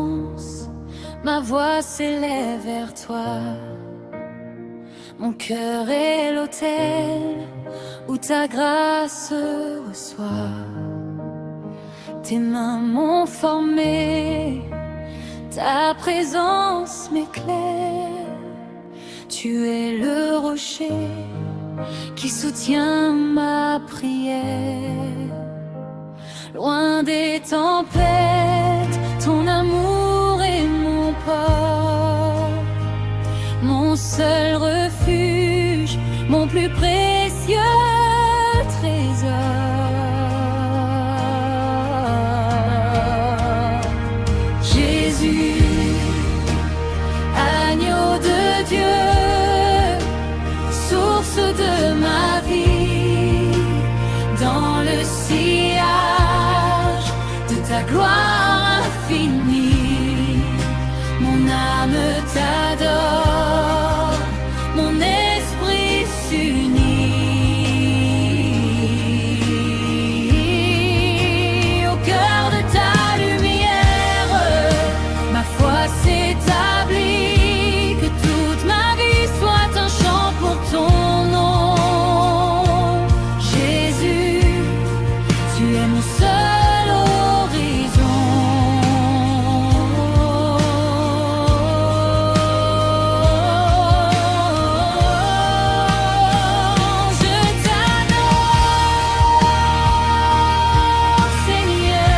silence, ma voix s'élève vers toi. Mon cœur est l'autel où ta grâce reçoit. Tes mains m'ont formé, ta présence m'éclaire. Tu es le rocher qui soutient ma prière. Loin des tempêtes, ton amour est mon port, mon seul refuge, mon plus précieux trésor. Jésus, agneau de Dieu, source de ma vie, dans le sillage de ta gloire infinie, mon âme t'adore, mon esprit s'unit. Au cœur de ta lumière, ma foi s'établit, que toute ma vie soit un chant pour ton nom. Jésus, tu es mon seul horizon. Je t'adore, Seigneur.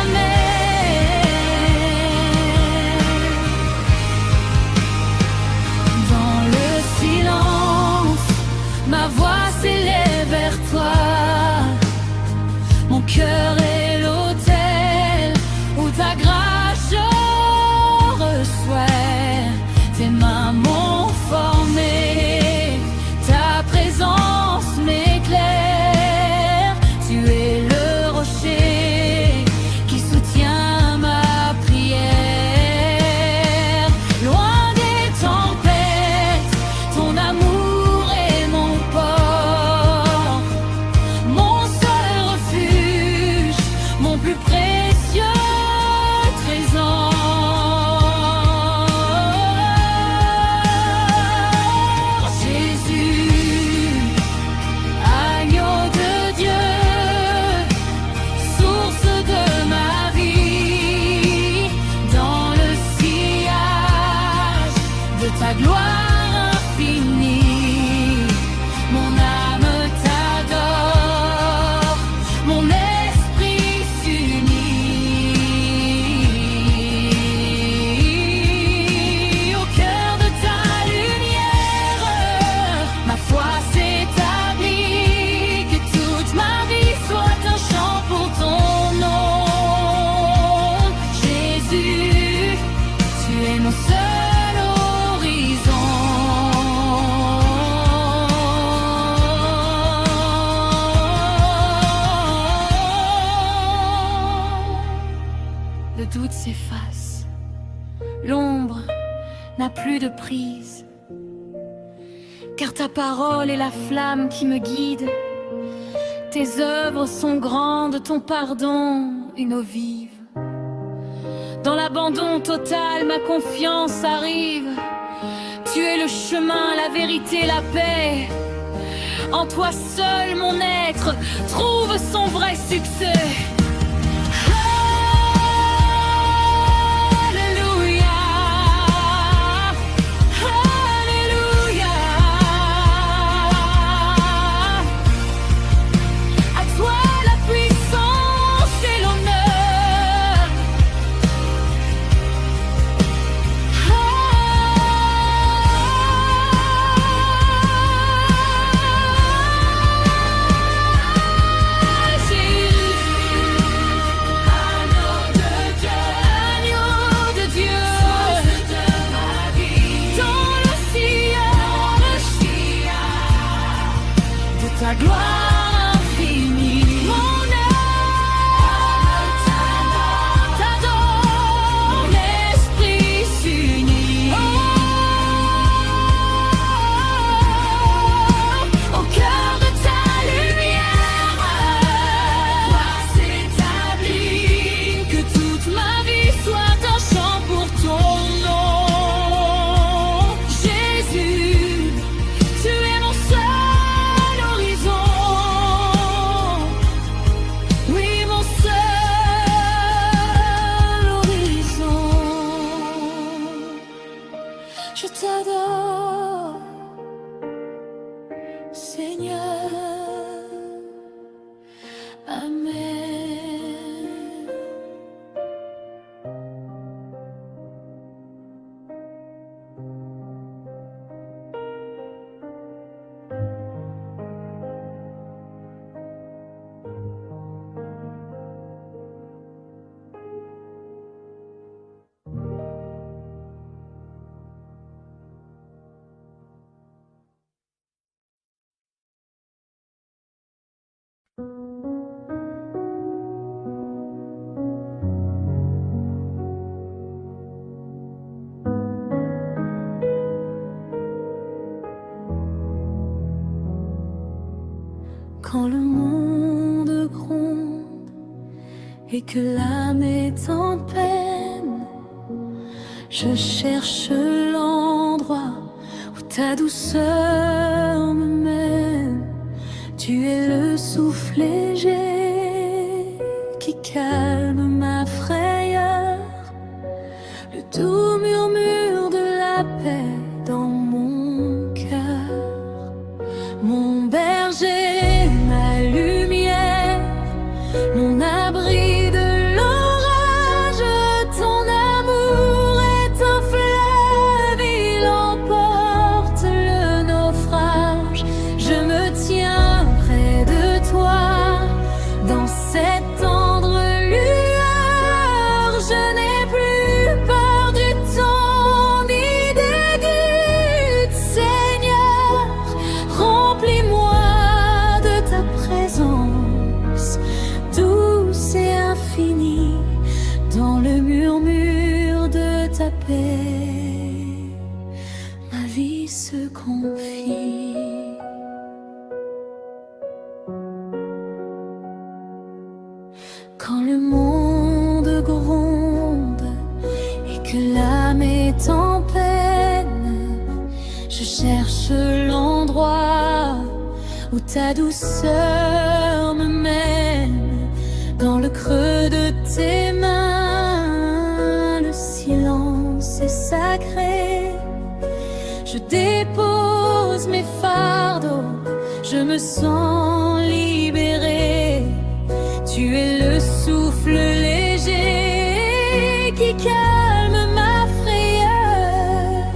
Amen. Dans le silence, ma voix s'élève vers toi. Mon cœur est l'autel où ta grâce je reçois. Tes mains m'ont formé, ta présence m'éclaire. Tu es le rocher qui soutient ma prière. Loin des tempêtes, ton amour est mon port, mon seul refuge, mon plus précieux trésor. Jésus, agneau de Dieu, source de ma vie, dans le sillage de ta gloire infinie, mon âme t'adore, mon esprit s'unit. Au cœur de ta lumière, ma foi s'établit, que toute ma vie soit un chant pour ton nom. Jésus, tu es mon seul horizon. Le doute s'efface, l'ombre n'a plus de prise, car ta parole est la flamme qui me guide. Tes œuvres sont grandes, ton pardon une eau vive. Dans l'abandon total, ma confiance arrive. Tu es le chemin, la vérité, la paix. En toi seul, mon être trouve son vrai succès. Alléluia, Alléluia. À toi la puissance et l'honneur. Jésus, Quand le monde gronde et que l'âme est en peine, je cherche l'endroit où ta douceur me mène. Tu es le souffle léger qui calme ma frayeur, le doux murmure de la paix dans mon cœur. Mon berger, ma lumière, mon abri de l'orage, ton amour est un fleuve, il emporte le naufrage. Je me tiens près de toi, dans cette tendre lueur. Je n'ai plus peur du temps ni des doutes, Seigneur. Remplis-moi de ta présence, douce et infinie, dans le murmure de ta paix, ma vie se confie. Quand le monde gronde et que l'âme est en peine, je cherche l'endroit où ta douceur me mène. Dans le creux de tes mains, le silence est sacré. Je dépose mes fardeaux, je me sens libérée. Tu es le souffle léger qui calme ma frayeur,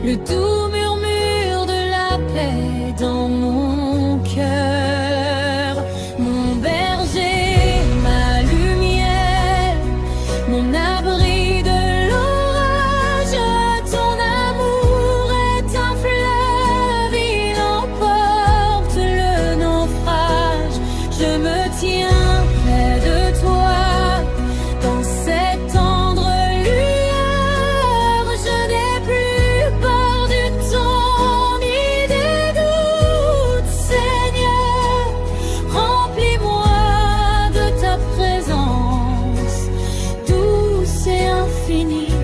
le doux murmure de la paix dans mon cœur. Mon berger, ma lumière, mon abri de l'orage, ton amour est un fleuve, il emporte le naufrage. Je me tiens près de toi, dans cette tendre lueur. Je n'ai plus peur du temps ni des doutes, Seigneur. Remplis-moi de ta présence, douce et infinie,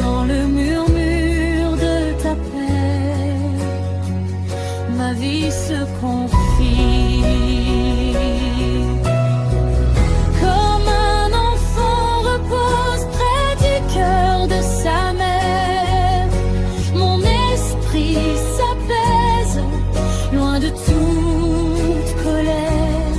dans le murmure de ta paix, ma vie se confie. Comme un enfant repose près du cœur de sa mère, mon esprit s'apaise, loin de toute colère.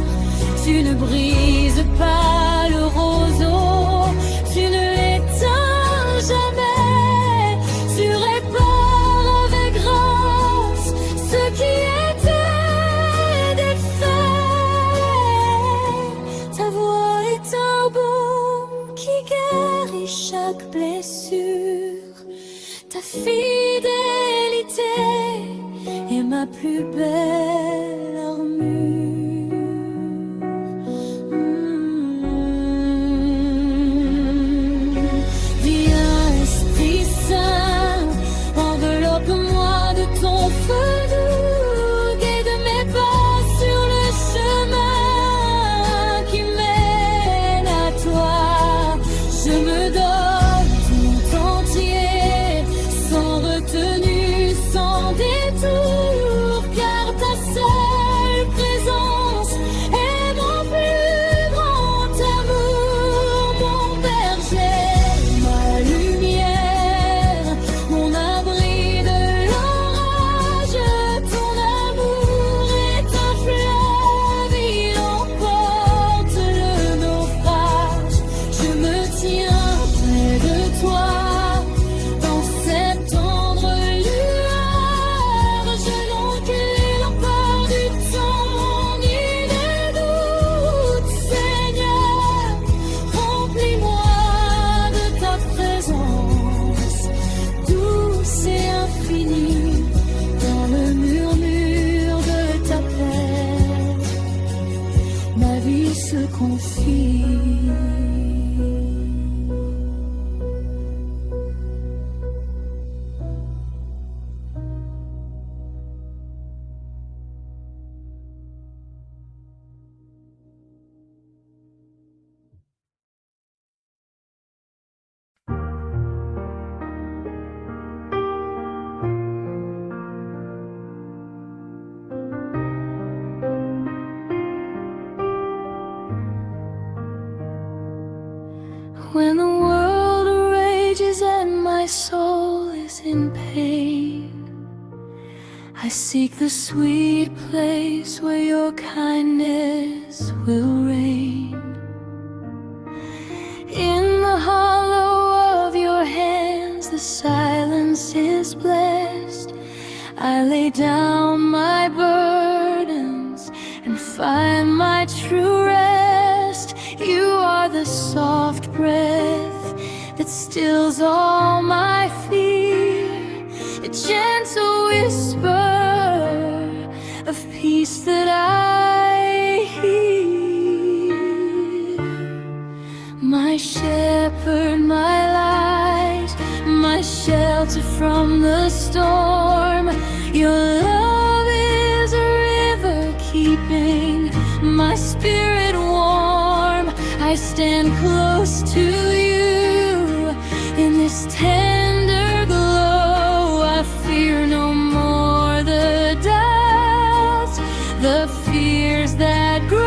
Tu ne brises pas le roseau, tu ne l'éteins jamais. Tu répares avec grâce ce qui était défait. Ta voix est un baume qui guérit chaque blessure. Ta fidélité est ma plus belle armure. Viens, Esprit Saint, enveloppe-moi de ton feu doux, guide mes pas sur le chemin qui mène à toi. Je me donne tout entier, sans retenue, sans détour, car ta seule When the world rages and my soul is in pain, I seek the sweet place where your kindness will reign. In the hollow of your hands the silence is blessed. I lay down my burdens and find my true rest. You are the soft breath that stills all my fear, a gentle whisper of peace that I hear. My shepherd, my light, my shelter from the storm. Your love is a river keeping my spirit warm. I stand close to you in this tender glow. I fear no more the doubts, the fears that grow.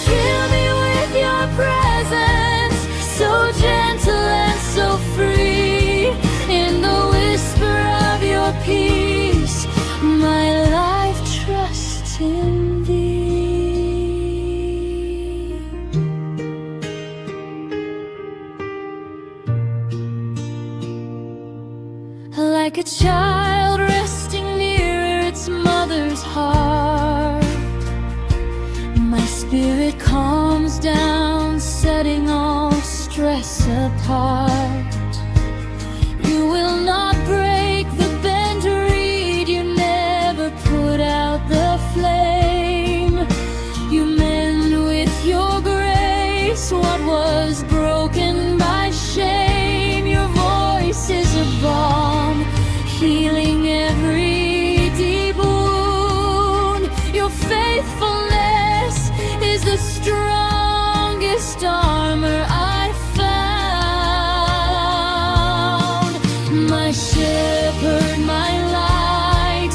Fill me with your presence, so gentle and so free. In the whisper of your peace, my life trusts in thee. Like a child resting near its mother's heart, my spirit calms down, setting all stress apart. You will not break the bent reed, you never put out the flame. You mend with your grace what was broken by shame. Your voice is a balm, healing every deep wound. Your faithfulness is the strongest armor I found. My shepherd, my light,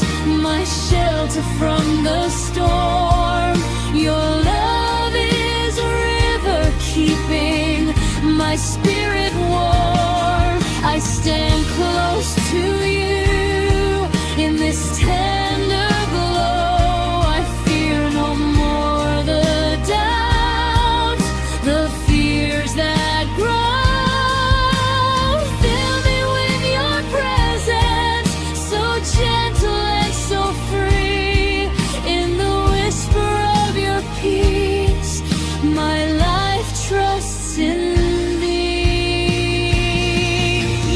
my shelter from the storm. Your love is a river keeping my spirit warm. I stand close to you in this tender glow. I fear no more the doubts, the fears that grow. Fill me with your presence, so gentle and so free. In the whisper of your peace, my life trusts in thee.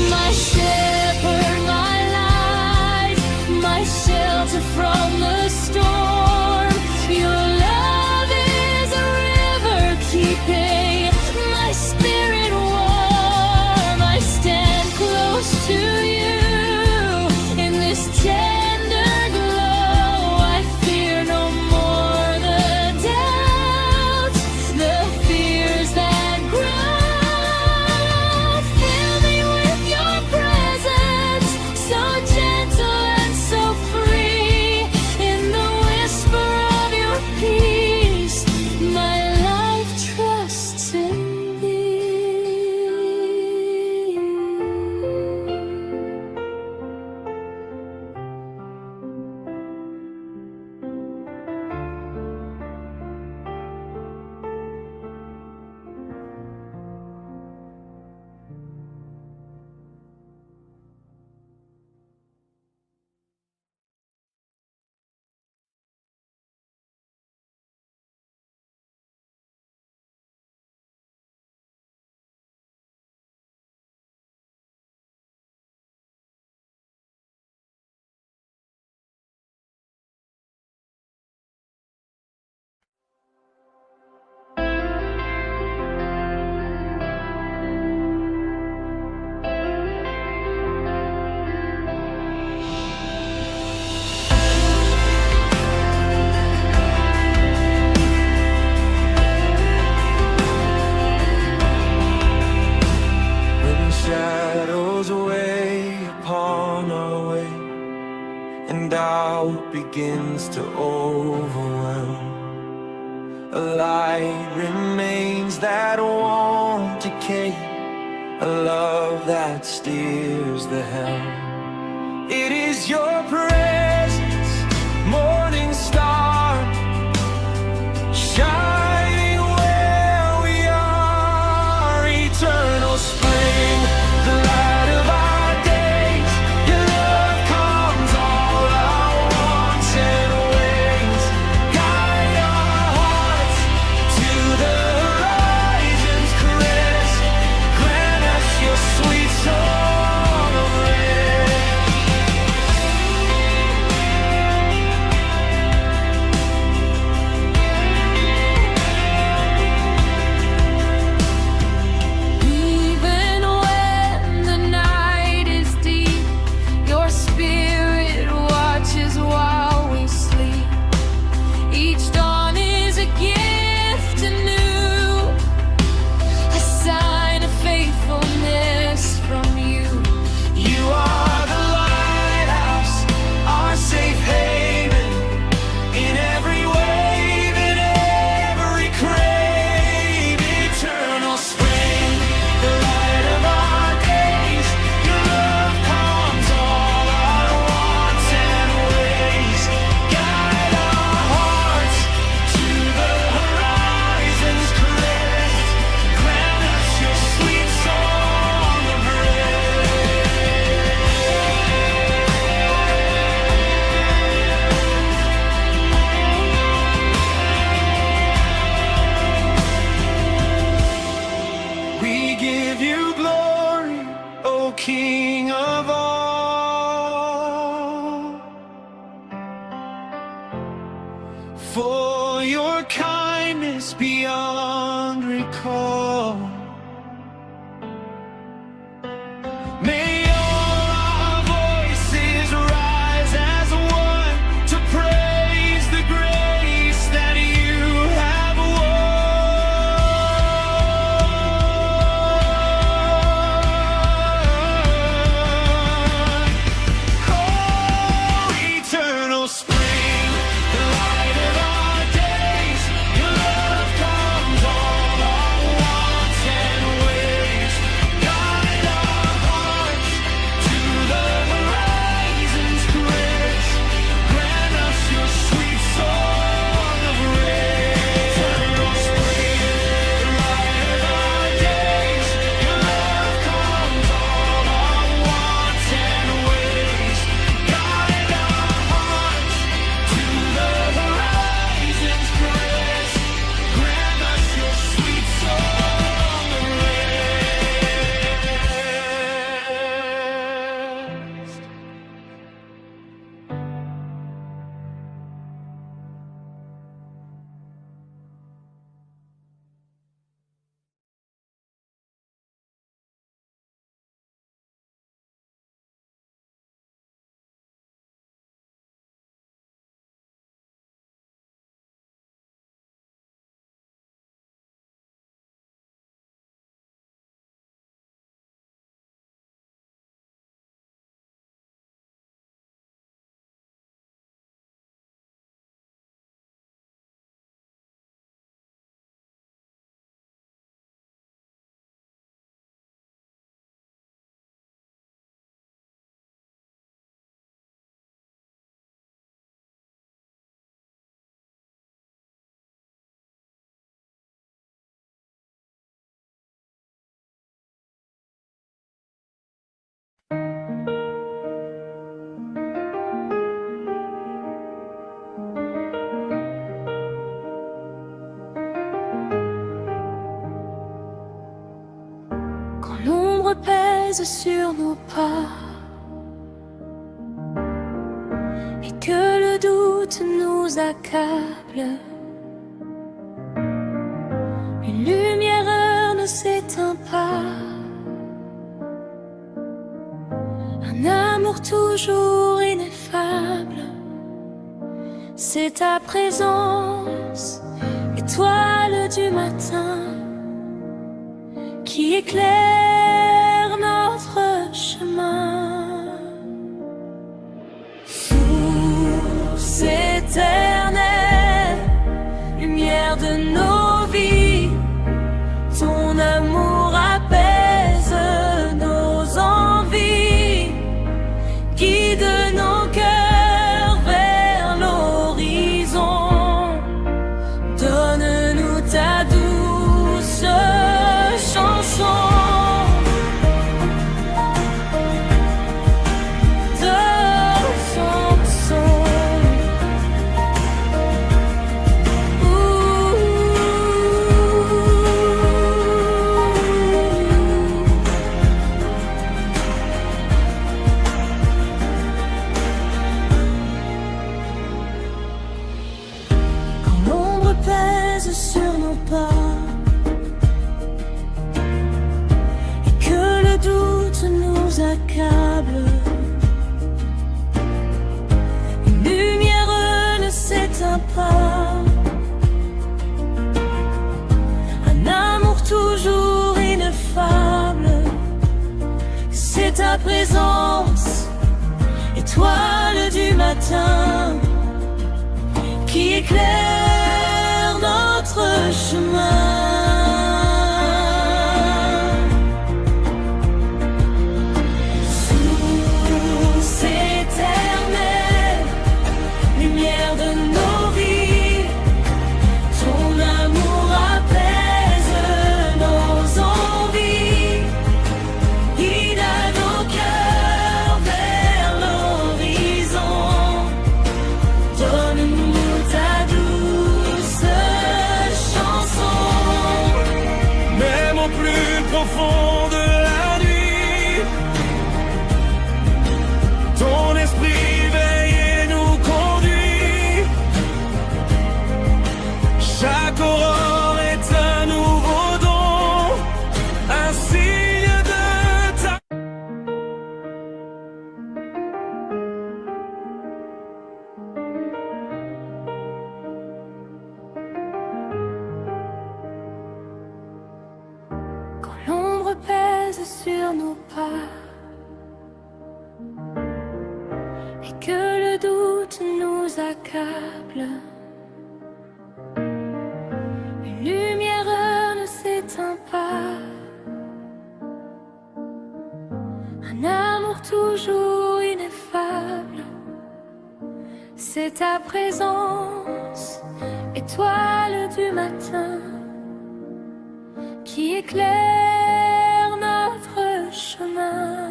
My shepherd, my light, my shelter from the storm. Your love is a river keeping my spirit warm. I stand close to you in this tender glow. I fear no more the doubts, the fears that grow. Fill me with your presence, so gentle and so free. In the whisper of your peace, my life trusts in thee. doubt begins to overwhelm, a light remains that won't decay, a love that steers the helm. It is your presence, morning star, shining where we are, eternal spring, the light of our days. Your love calms all our wants and ways. Guide our hearts to the horizon's caress. Grant us your sweet song of rest. Even when the night is deep, your spirit watches while we sleep. Each dawn is a gift anew, a sign of faithfulness from you. You are the lighthouse, our safe haven, in every wave, in every crave. Eternal spring, the light of our days. Your love calms all our wants and ways. Guide our hearts to the horizon's crest. Grant us your sweet song of rest. We give you glory, O King of all, for your kindness beyond recall. May all our voices rise as one to praise the grace that you have won. Oh, eternal spring, the light of our days. Your love comes all our wants and ways. Guide our hearts to the horizon's crest. Grant us your sweet song of rest. Eternal spring, the light of our days. Your love comes all our wants and ways. Guide our hearts to the horizon's crest. Grant us your sweet song of rest. Quand l'ombre pèse sur nos pas et que le doute nous accable, une lumière ne s'éteint pas, un amour toujours ineffable. C'est ta présence, étoile du matin, qui éclaire notre chemin. Source éternelle, lumière de nos vies, accable. Une lumière ne s'éteint pas. Un amour toujours ineffable. C'est ta présence, étoile du matin, qui éclaire notre chemin. Source éternelle, lumière de nos vies, ton amour apaise nos envies, guide à nos cœurs vers l'horizon. Donne-nous ta douce chanson. Même au plus profond de la nuit, ton esprit veille et nous conduit. Chaque aurore est un nouveau don, un signe de ta... Quand l'ombre pèse sur nos pas et que le doute nous accable, une lumière ne s'éteint pas. Un amour toujours ineffable, c'est ta présence, étoile du matin, qui éclaire notre chemin.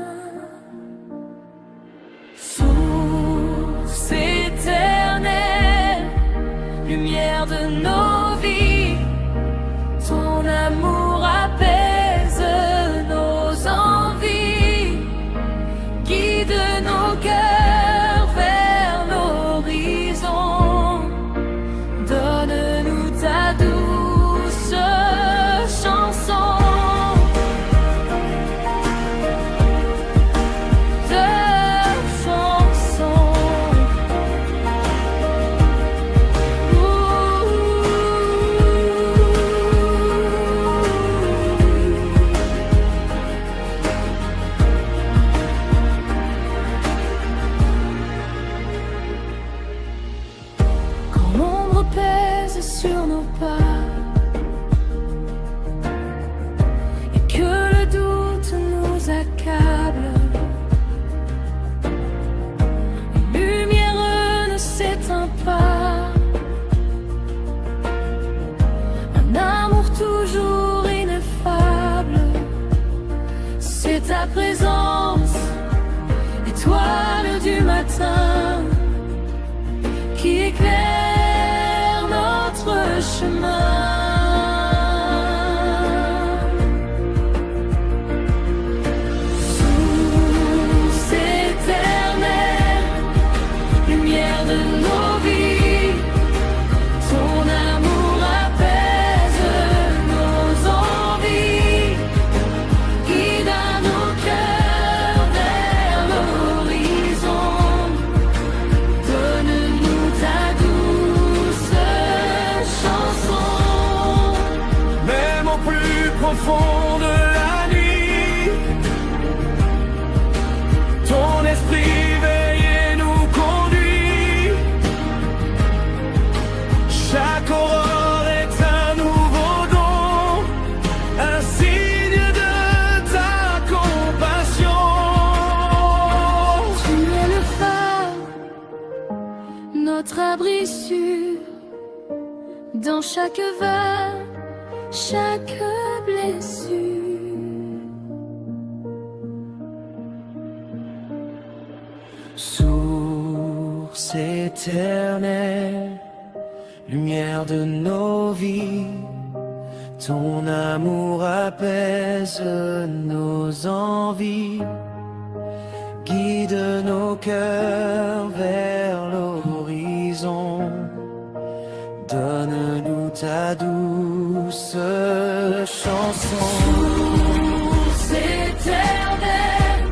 Source éternelle, lumière de nos vies, ton amour apaise nos envies, guide nos cœurs vers l'horizon. Donne-nous ta douce chanson. Quand l'ombre pèse sur nos pas et que le doute nous accable, une lumière ne s'éteint pas. Un amour toujours ineffable, c'est ta présence, étoile du matin, qui éclaire notre chemin. Source éternelle, lumière de nos vies, ton amour apaise nos envies, guide à nos cœurs vers l'horizon. Donne-nous ta douce chanson. Même au plus profond de la nuit, ton esprit veille et nous conduit. Chaque aurore est un nouveau don, un signe de ta compassion. Tu es le phare, notre abri sûr, dans chaque vague, chaque blessure. Source éternelle, lumière de nos vies, ton amour apaise nos envies, guide nos cœurs vers l'horizon. Donne-nous ta douce chanson. Source éternelle,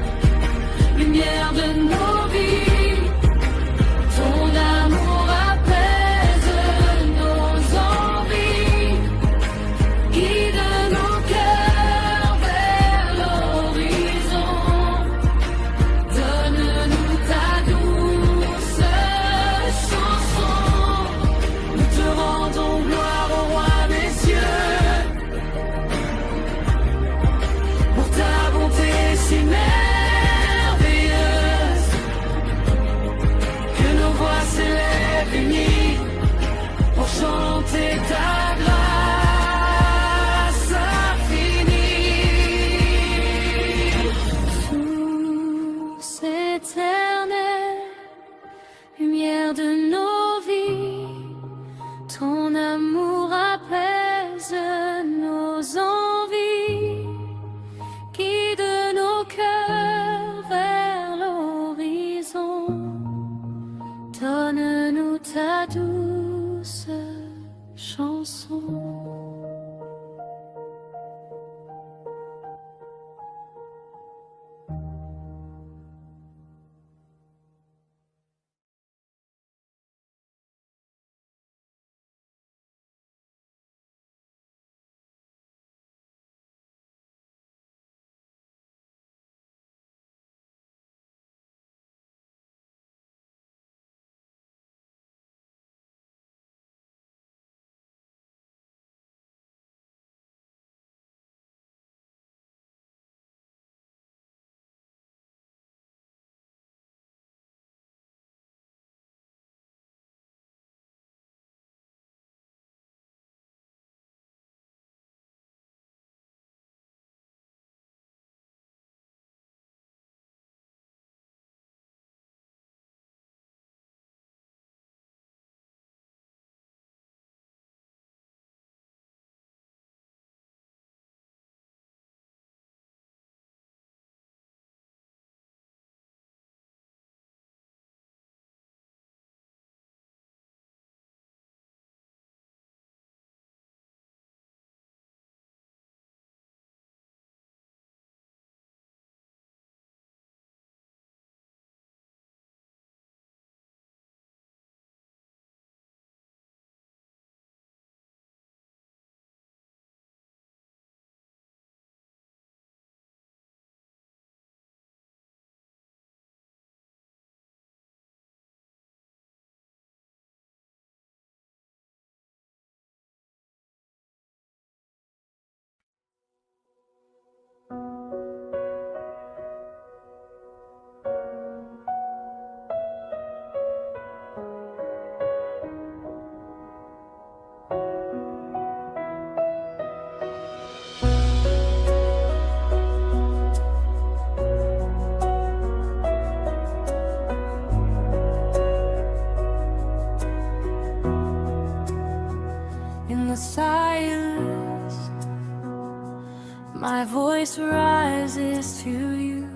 My voice rises to you.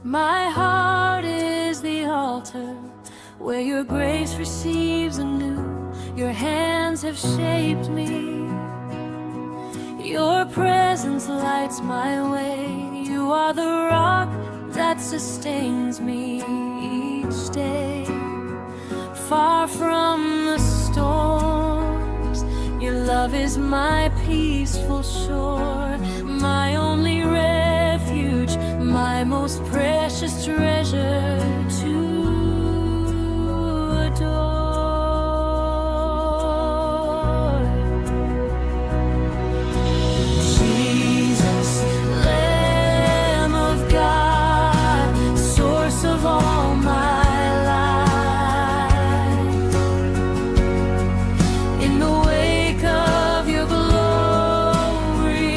My heart is the altar where your grace receives anew. Your hands have shaped me. Your presence lights my way. You are the rock that sustains me each day. Far from the storms, your love is my peaceful shore, my only refuge, my most precious treasure to adore. Jesus, Lamb of God, source of all my life. In the wake of your glory,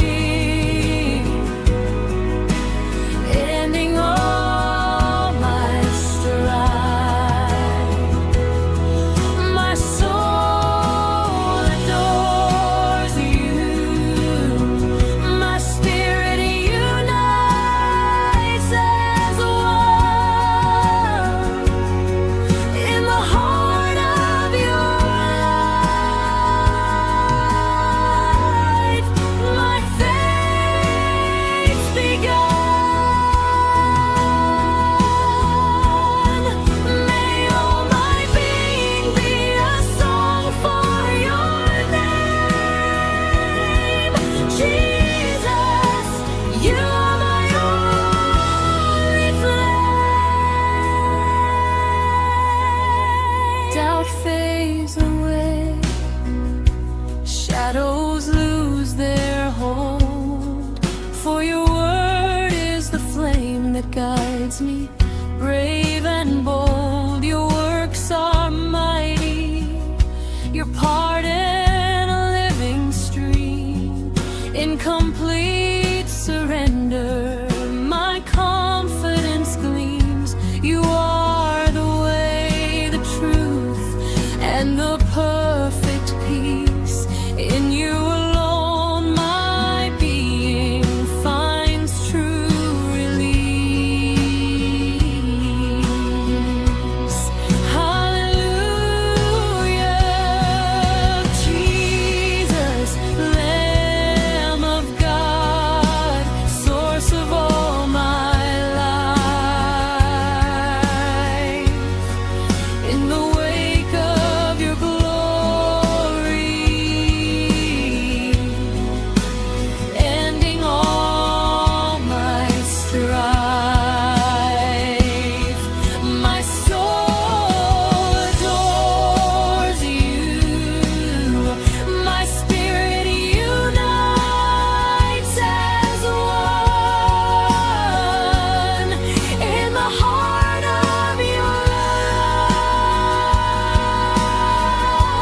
ending all my strife, my soul adores you. My spirit unites as one in the heart of your life. My faith's begun. May all my being be a song for your name. Jesus, you are my only flame. Doubt fades away, shadows lose their hold, for your word is the flame that guides me, brave and bold. Your works are mighty, your pardon a living stream. In complete surrender, my confidence gleams. You are the way, the truth, and the perfect peace. In you alone my being finds true release. Hallelujah, Jesus, Lamb of God, source of all my life. In the wake of your glory, ending all my strife, my soul adores you. My spirit unites as one in the heart of your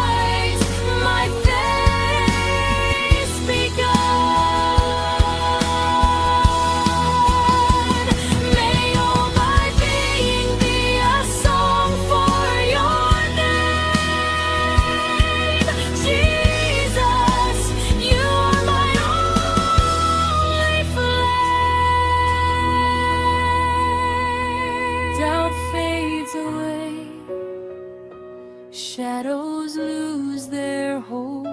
light. My faith's begun. May all my being be a song for your name. Jesus, you are my only flame. Doubt fades away, shadows lose their hold,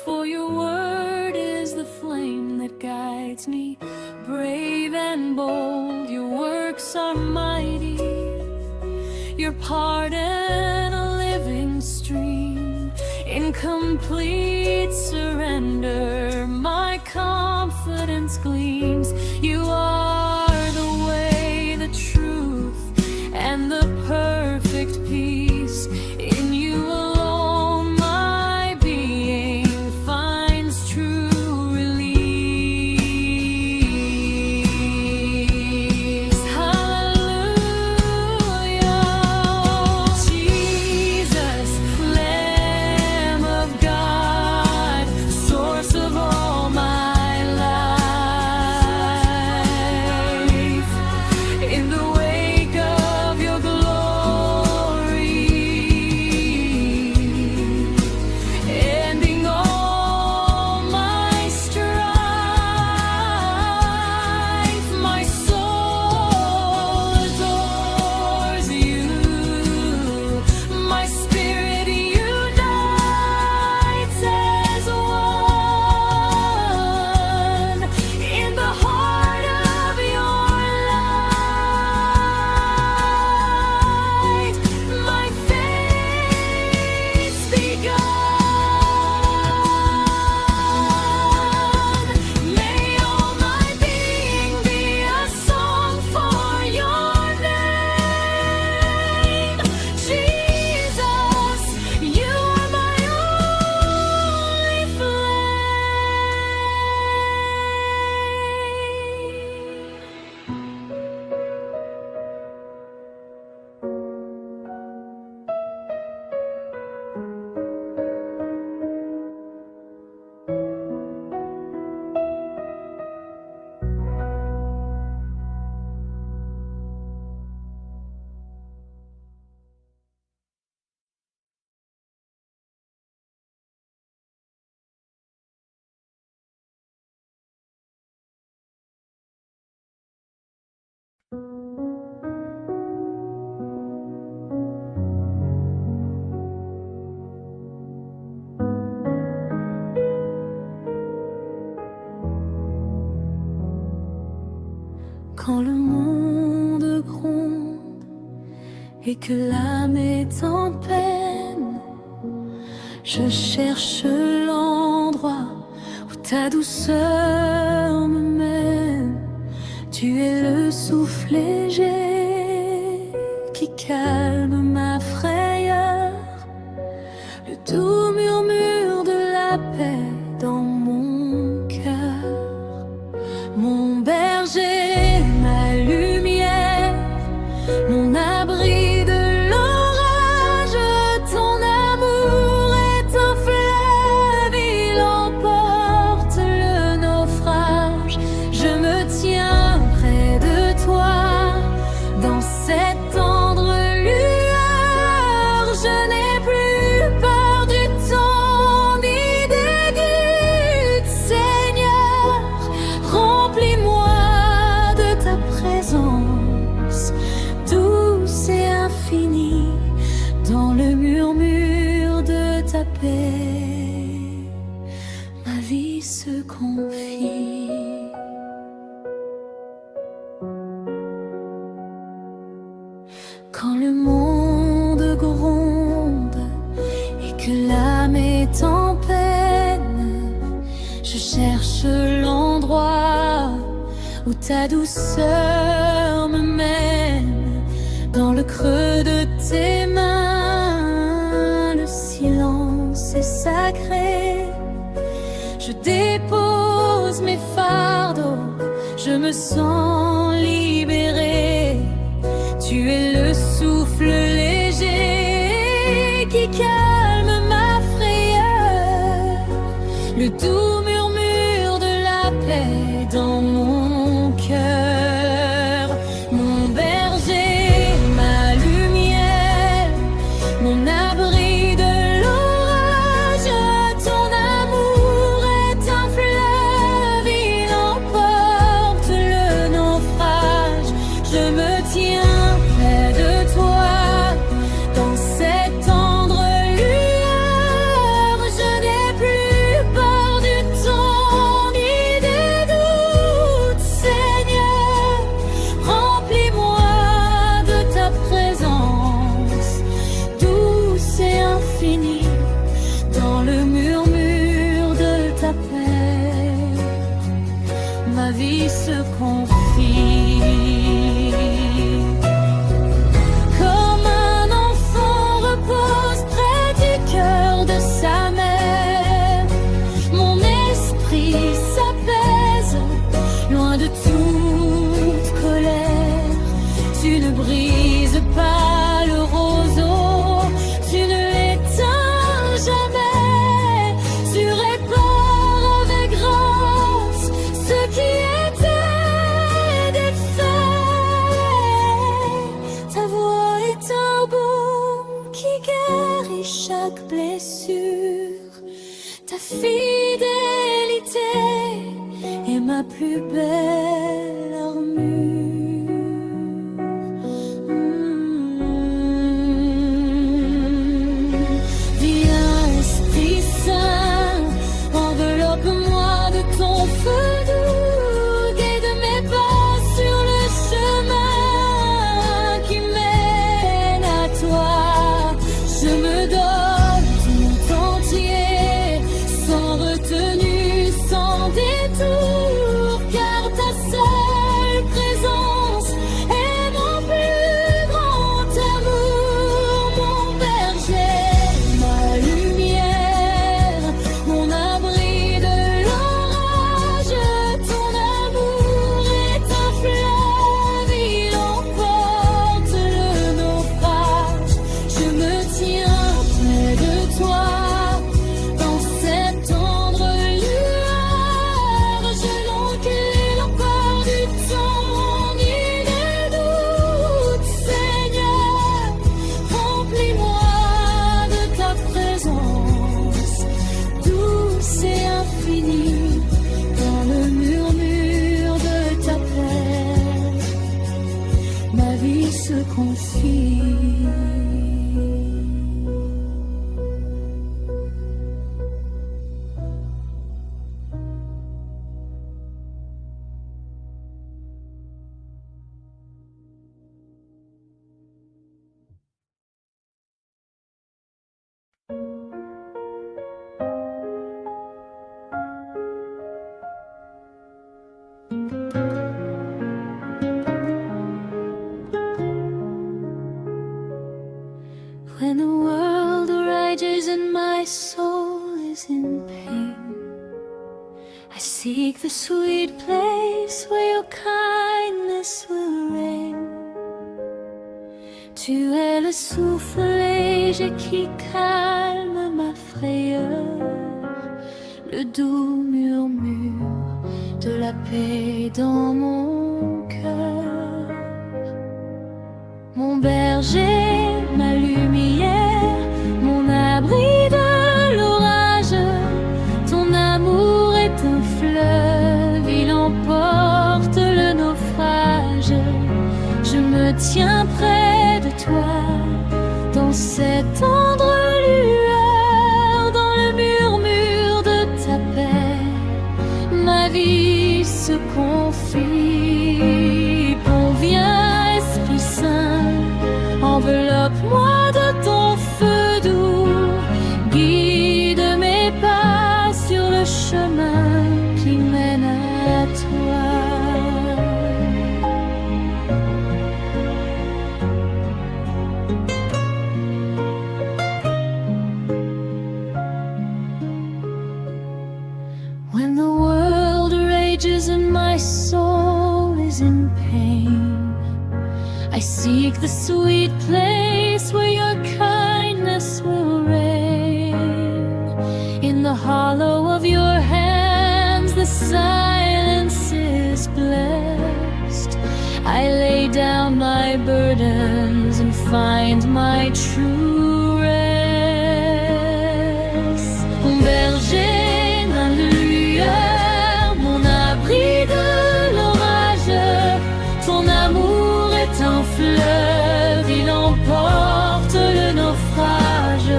for your word is the flame that guides me, brave and bold. Your works are mighty, your pardon a living stream. In complete surrender, my confidence gleams. You are the way, the truth, and the perfect peace. In you alone my being finds true release. Hallelujah, Jesus, Lamb of God, source of all my life. Quand le monde gronde et que l'âme est en peine, je cherche l'endroit où ta douceur me mène. Tu es le souffle léger qui calme ma frayeur, le doux murmure de la paix dans mon cœur. Mon berger, ma lumière, mon abri de l'orage, ton amour est un fleuve, il emporte le naufrage. Je me tiens près de toi, dans cette tendre lueur. Je n'ai plus peur du temps ni des doutes, Seigneur. Remplis-moi de ta présence, douce et infinie, dans le murmure de ta paix, ma vie se confie. Quand le monde gronde et que l'âme est en peine, je cherche l'endroit où ta douceur me mène. Dans le creux de tes mains, le silence est sacré. Je dépose mes fardeaux, je me sens libérée. Tu es le souffle léger qui calme ma frayeur, le doux murmure de la paix dans mon cœur. Mon berger, ma lumière, mon abri de l'orage, ton amour est un fleuve, il emporte le naufrage. Je me tiens près de toi, dans cette tendre lueur. Je n'ai plus peur du temps ni des doutes, Seigneur. Remplis-moi de ta présence, douce et infinie, dans le murmure de ta paix, ma vie se confie. Comme un enfant repose près du cœur de sa mère, mon esprit s'apaise, loin de toute colère. Tu ne brises pas le roseau, tu ne l'éteins jamais. Tu répares avec grâce ce qui était défait. Ta voix est un baume qui guérit chaque blessure. Ta fidélité est ma plus belle armure. Viens, Esprit Saint, enveloppe-moi de ton feu doux, guide mes pas sur le chemin qui mène à toi. Je me donne tout entier, sans retenue, sans détour, car ta seek the sweet place where your kindness will reign. Tu es le souffle léger qui calme ma frayeur, le doux murmure de la paix dans mon cœur. Mon berger, ma lumière, mon abri de l'orage, ton amour est un fleuve, il emporte le naufrage. Je me tiens près de toi, dans cette tendre lueur, dans le murmure de ta paix, ma vie se confie. Conviens, Esprit Saint, enveloppe-moi de ton feu doux, guide mes pas sur le chemin qui mène à toi. When the world rages and my soul is in pain, I seek the sweet place where your kindness will reign. In the hollow of your hands the silence is blessed. I lay down my burdens and find my true rest. Mon berger, ma lueur, mon abri de l'orage, ton amour est un fleuve, il emporte le naufrage.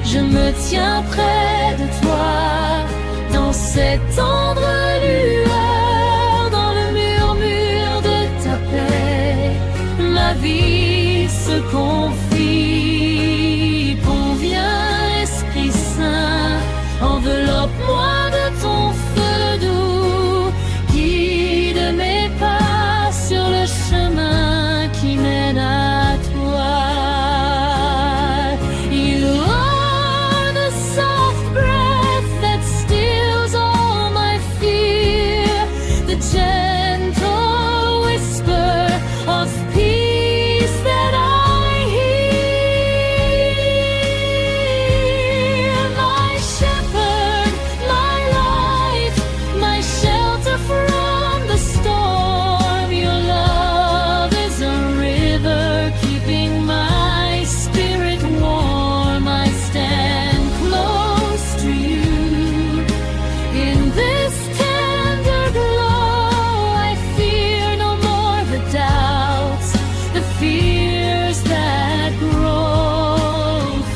Je me tiens près de toi, dans cette tendre lueur, dans le murmure de ta paix, ma vie se confie. Conviens, Esprit Saint, enveloppe-moi de ton feu doux, guide mes pas sur le chemin qui mène à toi. You are the soft breath that stills all my fear, the gentle whisper of peace that I hear. My shepherd, my life, my shelter from the storm. Your love is a river keeping my spirit warm. I stand close to you. In this tender glow, I fear no more the doubts, the fears that grow.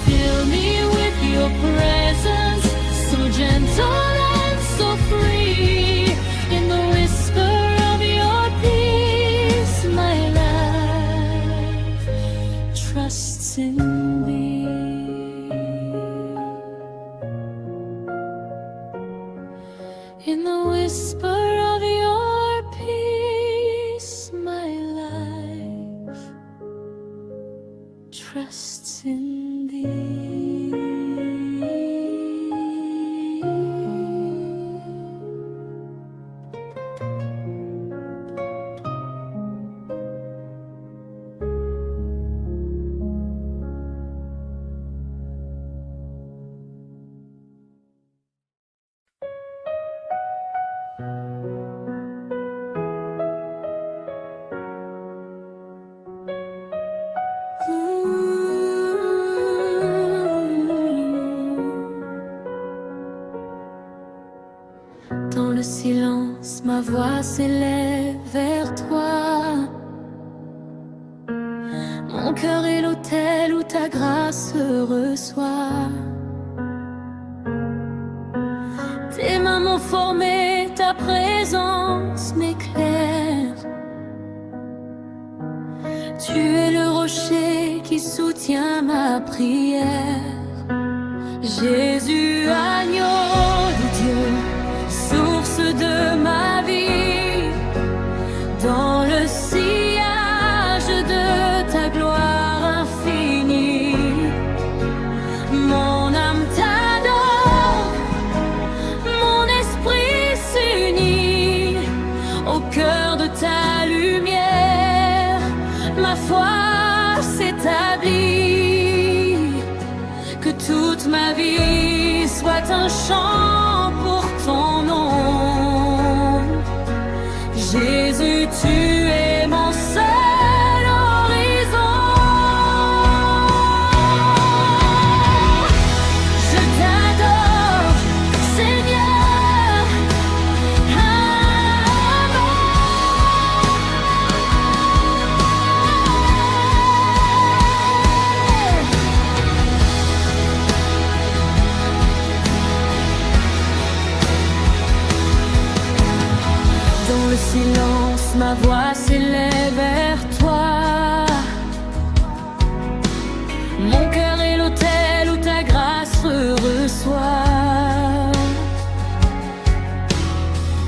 Fill me with your presence, so gentle and so free. In the whisper of your peace, my life trusts in thee. In the whisper of your peace, my life trusts in thee. Dans le silence, ma voix s'élève vers toi. Mon cœur est l'autel où ta grâce reçoit. Tes mains m'ont formé, ta présence m'éclaire. Tu es le rocher qui soutient ma prière. Jésus, agneau de Dieu, source de ma vie, dans le sillage de ta gloire infinie. Mon âme t'adore, mon esprit se au cœur de ta lumière, ma foi s'établit. Que toute ma vie soit un chant pour ton nom. Jésus, tu es mon seul horizon. Je t'adore, Seigneur. Dans le silence, ma voix s'élève vers toi. Mon cœur est l'autel où ta grâce reçoit.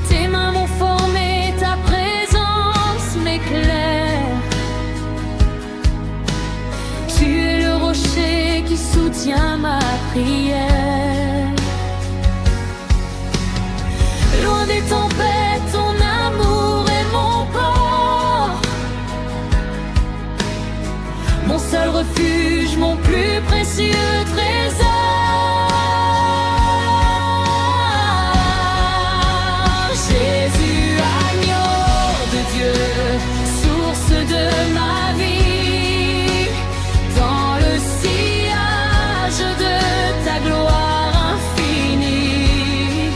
Tes mains m'ont formé, ta présence m'éclaire. Tu es le rocher qui soutient ma prière. Loin des tempêtes, ton amour est mon port. Mon seul refuge, mon plus précieux trésor. Jésus, agneau de Dieu, source de ma vie, dans le sillage de ta gloire infinie.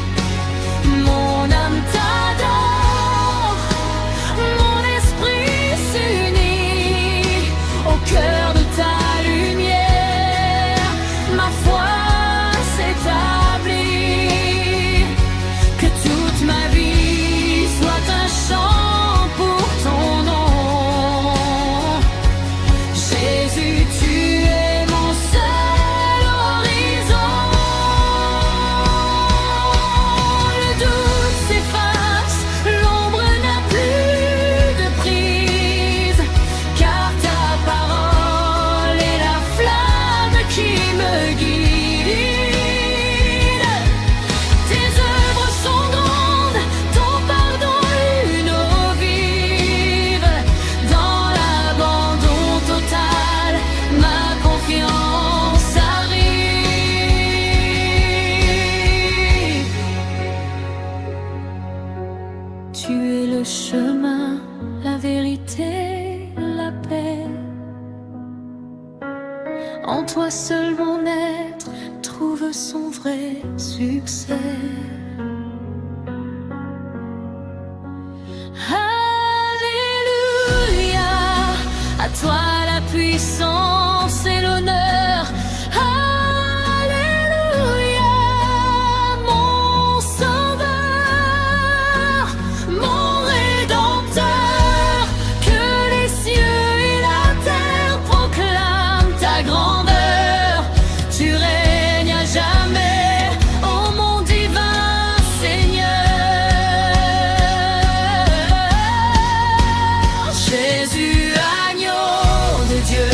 Mon âme t'adore, mon esprit s'unit au cœur de ta lumière, ma foi s'établit. Que toute ma vie soit un chant pour ton nom. Jésus, tu es mon seul horizon. Le doute s'efface, l'ombre n'a plus de prise, car ta parole est la flamme qui me guide. Tes œuvres sont grandes, ton pardon une eau vive. Dans l'abandon total, ma confiance arrive. Tu es le chemin, la vérité, la paix. En toi seul mon être trouve son vrai succès. Alléluia, à toi la puissance et l'honneur. Alléluia, mon sauveur, mon rédempteur. Que les cieux et la terre proclament ta grandeur. Tu règnes à jamais, ô mon divin Seigneur. Jésus, agneau de Dieu,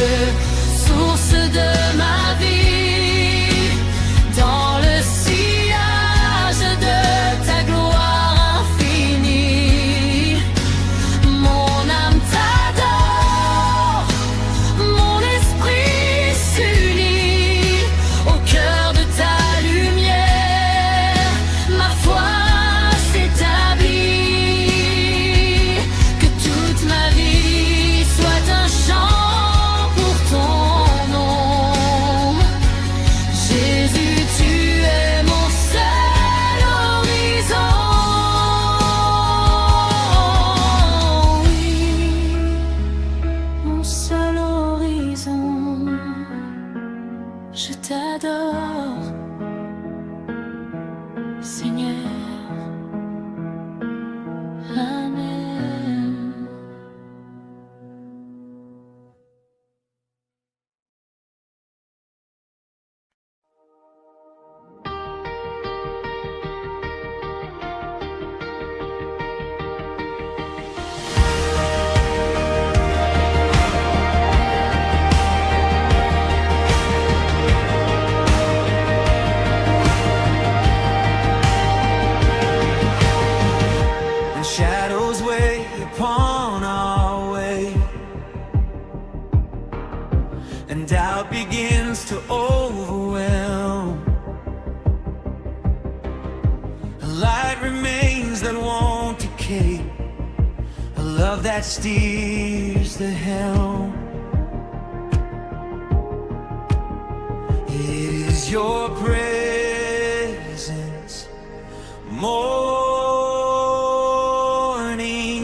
that won't decay, a love that steers the helm. It is your presence, morning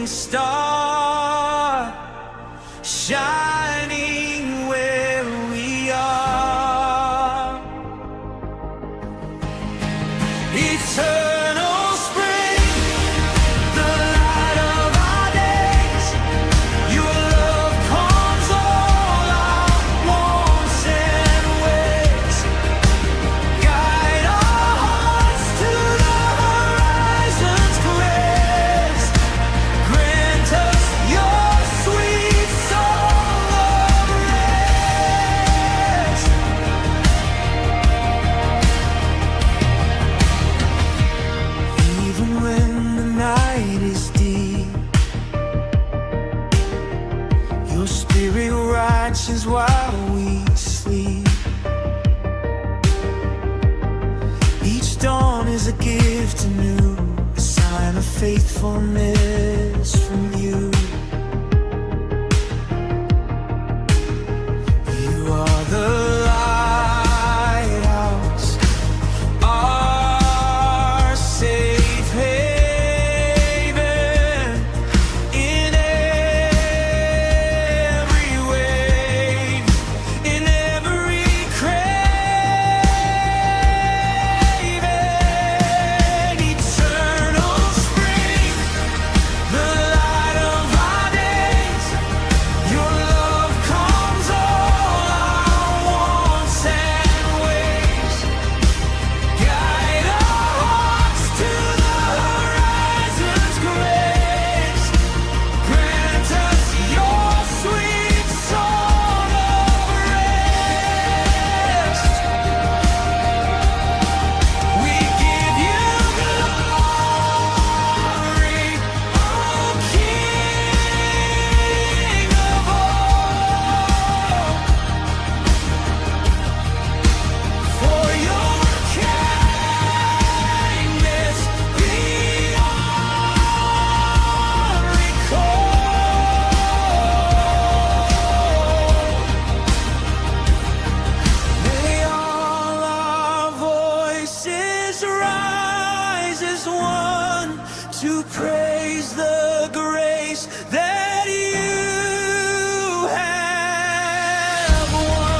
star, shining where we are. Eternal spring, the light of our days. Your love calms all our wants and ways. Guide our hearts to the horizon's crest. Grant us your sweet song of rest. Even when the night is deep, your spirit watches while we sleep. Each dawn is a gift anew, a sign of faithfulness from you. You are the lighthouse, our safe haven. In every wave, in every craven, eternal spring, the light of our days. Your love calms all our wants and ways. Guide our hearts to the horizon's grace. Grant us your sweet song of rest. We give you glory, O King of all, for your kindness beyond recall. May all our voices rise as one to praise the grace that you have won.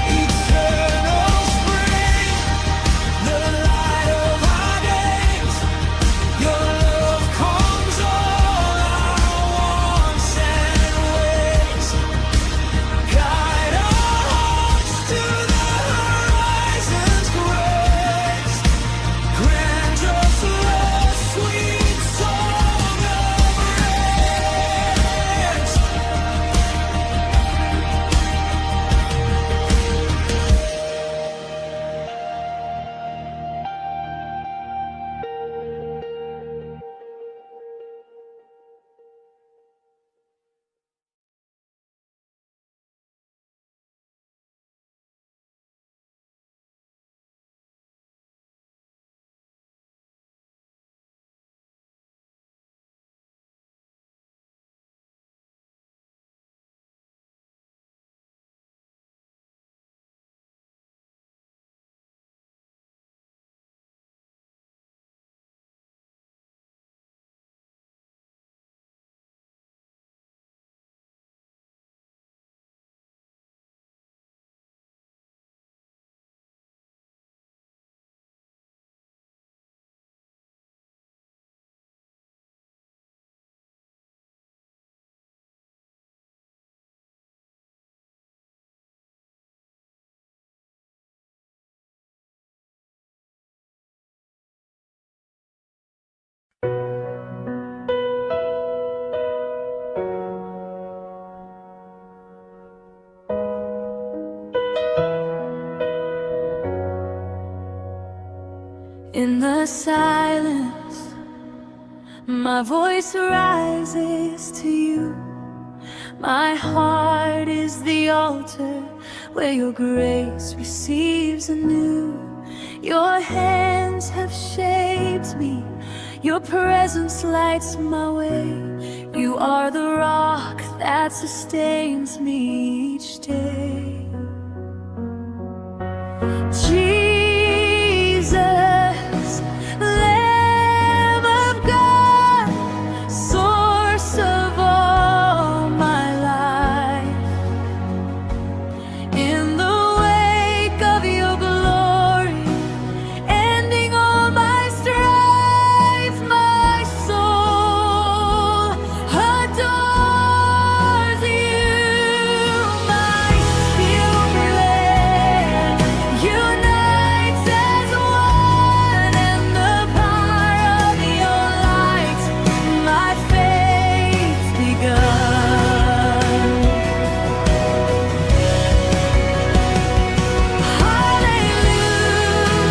Eternal spring, the light of our days. Your love calms all our wants and ways. Guide our hearts to the horizon's grace. Grant us your sweet song of rest. In the silence, my voice rises to you. My heart is the altar where your grace receives anew. Your hands have shaped me, your presence lights my way. You are the rock that sustains me each day. Jesus, Lamb of God, source of all my life. In the wake of your glory, ending all my strife, my soul adores you. My spirit unites as one in the power of your light. My faith begun.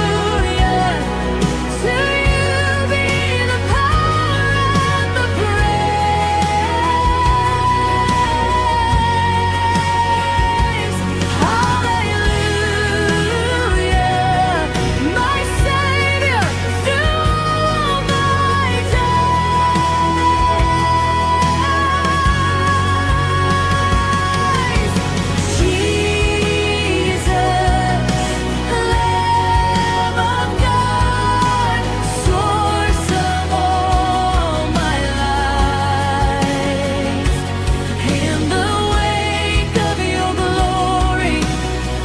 Hallelujah, to you be the power and the praise. Hallelujah, my Savior through my days. Jesus, Lamb of God, source of all my life. In the wake of your glory,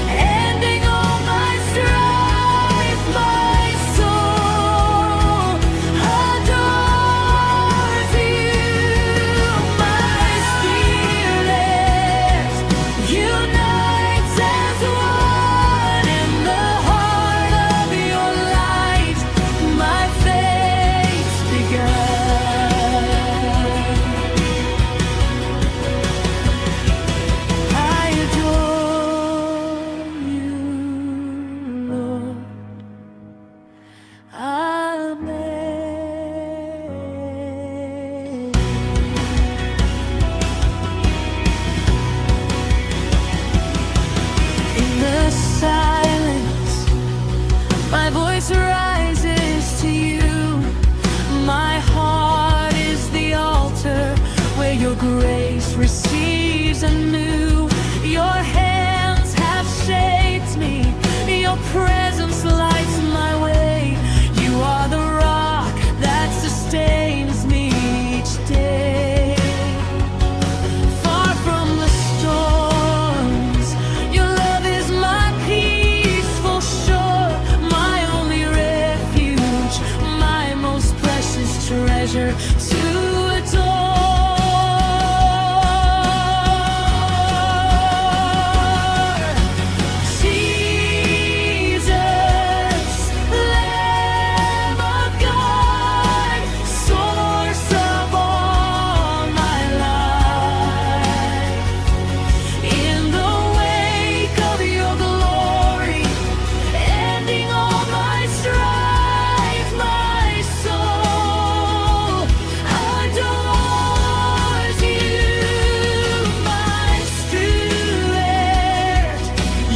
ending all my strife, my soul adores you. My spirit unites as one in the heart of your light. My faith begun. I adore you, Lord. Amen. In the silence, my voice rises to you. My heart is the altar where your grace receives anew. Your hands have shaped me, your presence lights my way. You are the rock that sustains me each day. Far from the storms, your love is my peaceful shore, my only refuge, my most precious treasure to adore. Jesus, Lamb of God, source of all my life. In the wake of your glory, ending all my strife, my soul adores you. My spirit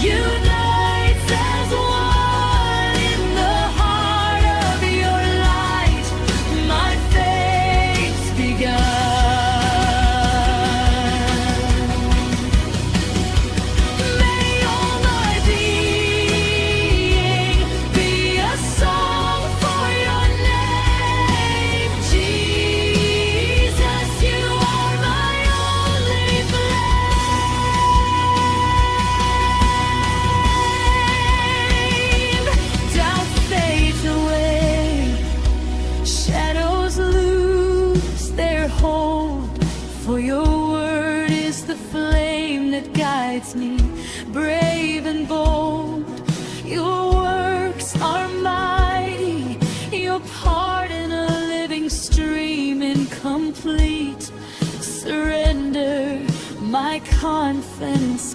unites as one in the heart of your light. My faith begun. May all my being be a song for your name. Jesus, you are my only flame. Doubt fades away, shadows lose their hold, for your word is the flame that guides me, brave and bold. Your works are mighty, your pardon a living stream in complete surrender. My confidence